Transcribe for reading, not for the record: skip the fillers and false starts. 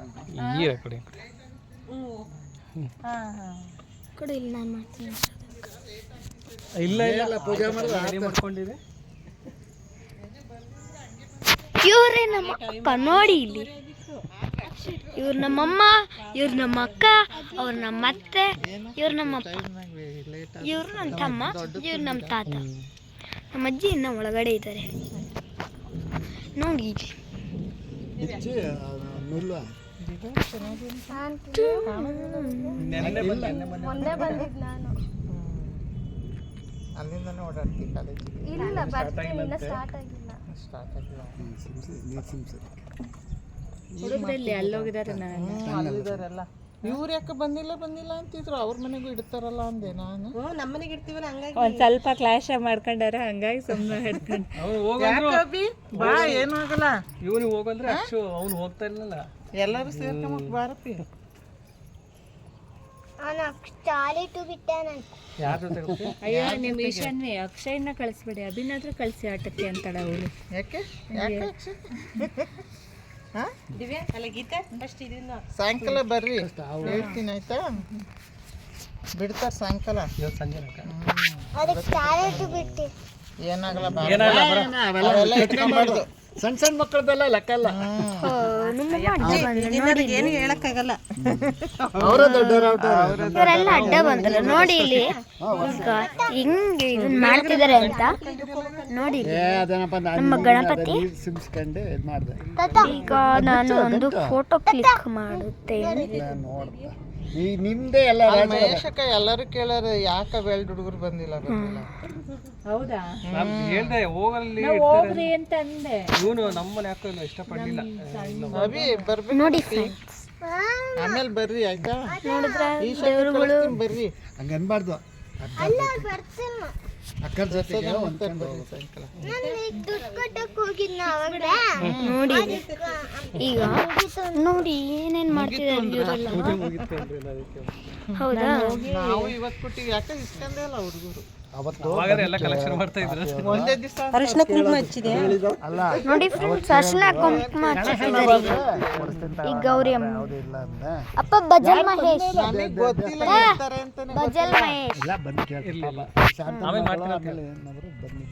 ಈ ಕಡೆ ಕೊಡು ಇಲ್ಲಿ ನಾನು ಮಾಡ್ತೀನಿ. ಇಲ್ಲ ಇಲ್ಲ ಪೂಜೆ ಮಾಡ್ಕೊಂಡಿದೆ. ಇವರೇ ನಮ್ಮ ಅಪ್ಪ ನೋಡಿ ಇಲ್ಲಿ. ಇವ್ರು ನಮ್ಮಮ್ಮ, ಇವ್ರು ನಮ್ಮ ಅಕ್ಕ, ಅವ್ರು ನಮ್ಮ ಅತ್ತೆ, ಇವ್ರು ನಮ್ಮಪ್ಪ, ಇವ್ರು ನನ್ನ ತಮ್ಮ, ಇವ್ರು ನಮ್ಮ ತಾತ. ನಮ್ಮ ಅಜ್ಜಿ ಇನ್ನು ಒಳಗಡೆ ಇದ್ದಾರೆ ನೋಡಿ. ಮೊನ್ನೆ ಬಂದಿದ್ದು ನಾನು. ಅಲ್ಲಿಂದನೇ ಓಡಾಡ್ತೀವಿ ಕಾಲೇಜಿಗೆ. ಇಲ್ಲ ಬರ್ತೀನಿ, ಇನ್ನು ಸ್ಟಾರ್ಟ್ ಆಗಿಲ್ಲ. ಹುಡುಗರಲ್ಲಿ ಅಲ್ಲೋಗಿದ್ದಾರೆ. ಅಲ್ಲಿದ್ದಾರೆಲ್ಲ. ಇವ್ರು ಯಾಕೆ ಬಂದಿಲ್ಲ ಅಂತಿದ್ರು. ಅವ್ರ ಮನೆಗೂ ಇಡ್ತಾರಲ್ಲ ಅಂದೆ ನಾನು. ನಮ್ಮ ಮನೆಗೆ ಇಡ್ತೀವಲ್ಲ, ಹಂಗಾಗಿ ಒಂದ್ ಸ್ವಲ್ಪ ಕ್ಲಾಶ್ ಮಾಡ್ಕೊಂಡಾರ, ಹಂಗಾಗಿ ಸುಮ್ಮನೆ ಹಿಡ್ಕೊಂಡು ಬಾ, ಏನೂ ಆಗಲ್ಲ. ಇವನಿಗೆ ಹೋಗಂದ್ರೆ ಅಕ್ಷು ಅವ್ನು ಹೋಗ್ತಾ ಇಲ್ಲಲ್ಲ. ಎಲ್ಲರೂ ಸೇರ್ಕೊಂಬಕ್ ಬಾರಪ್ಪಿ. ಯಾರ ಜೊತೆ ಹೋಗ್ತಿ? ಅಯ್ಯೋ ನಿಮ್ಮ ಈಶಾನ್ವಿ ಅಕ್ಷಯ್ನ ಕಳಿಸ್ಬೇಡಿ, ಅಭಿನಾದ್ರೂ ಕಳಿಸಿ ಆಟಕ್ಕೆ ಅಂತಾಳ ಅವಳು. ಯಾಕೆ ದಿವ್ಯಾ ಅಲ್ಲ ಗೀತಾ ಫಸ್ಟ್ ಇದನ್ನ ಸಾಯಂಕಾಲ ಬರ್ರಿ, ಹೇಳ್ತೀನಿ ಆಯ್ತಾ. ಬಿಡ್ತಾರ ಸಾಯಂಕಾಲ. ಇವತ್ತು ಸಂಜೆ ಏನಾಗಲ್ಲ, ಏನಾಗಲ್ಲ, ಇಟ್ಕೊಂಬಾರ್ದು. ಸಣ್ಣ ಮಕ್ಕಳದೆಲ್ಲ ಲೆಕ್ಕ ಇಲ್ಲ. ಏನು ಹೇಳಕ್ಕಾಗಲ್ಲ. ಇವರೆಲ್ಲ ಅಡ್ಡ ಬಂದ್ರು ನೋಡಿ ಇಲ್ಲಿ. ಈಗ ಹಿಂಗೆ ಇದನ್ನ ಮಾಡ್ತಿದ್ದಾರೆ ಅಂತ ನೋಡಿ. ನಮ್ಮ ಗಣಪತಿ. ಈಗ ನಾನು ಒಂದು ಫೋಟೋ ಕ್ಲಿಕ್ ಮಾಡುತ್ತೇನೆ. ನಿಮ್ದೇ ಎಲ್ಲ ಮಹೇಶಕ್ಕ ಎಲ್ಲರೂ ಕೇಳಾರ, ಯಾಕ ಬೆಳ್ದ ಹುಡುಗರು ಬಂದಿಲ್ಲ. ಹೌದಾ ಹೇಳ್ದೆ ಹೋಗಲ್ಲಿ ಹೋಗ್ರಿ ಅಂತ ಅಂದೆ. ಇವನು ನಮ್ಮನೆ ಯಾಕೋ ಇಷ್ಟಪಡಲಿಲ್ಲ. ಅಭಿ ಬರ್ಬೇಕು ನೋಡಿ ಆಮೇಲೆ ಬರ್ರಿ ಆಯ್ತಾ. ನೋಡಿದ್ರೆ ದೇವರುಗಳು ಬರ್ರಿ. ಹಂಗ ಅನ್ಬಾರ್ದು. ಅಕ್ಕರ ಜೊತೆಗೆ ಸಾಯಂಕಾಲ ನೋಡಿ. ಈಗ ನೋಡಿ ಏನೇನ್ ಮಾಡ್ತಿದ್ದಾರೆ ಇವರೆಲ್ಲ. ಹೌದಾ, ನಾವು ಇವತ್ತು ಕೊಟ್ಟಿವಿ. ಯಾಕೆ ಇಸ್ಕೊಂಡೇ ಇಲ್ಲ ಹುಡುಗರು. ಅವತ್ತು ಎಲ್ಲ ಕಲೆಕ್ಷನ್ ಮಾಡ್ತಾ ಇದ್ರು. ಒಂದೇ ದಿವಸ ಅರಿಶಿನ ಕುಂಕುಮ ಹಚ್ಚಿದೆ ನೋಡಿ ಫ್ರೆಂಡ್ಸ್, ಅರ್ಶಿನ ಕುಂಕುಮ ಹಚ್ಚಿದ್ದಾರೆ ಈಗ ಗೌರಿ ಅಮ್ಮ. ಅಪ್ಪ ಬಜಲ್ ಮಹೇಶ್, ಗೊತ್ತಿಲ್ಲ ಹೇಳ್ತಾರೆ ಅಂತಾನೆ. ಬಜಲ್ ಮಹೇಶ್. ಆಮೇಲೆ ಮಾಡ್ತೀನಿ.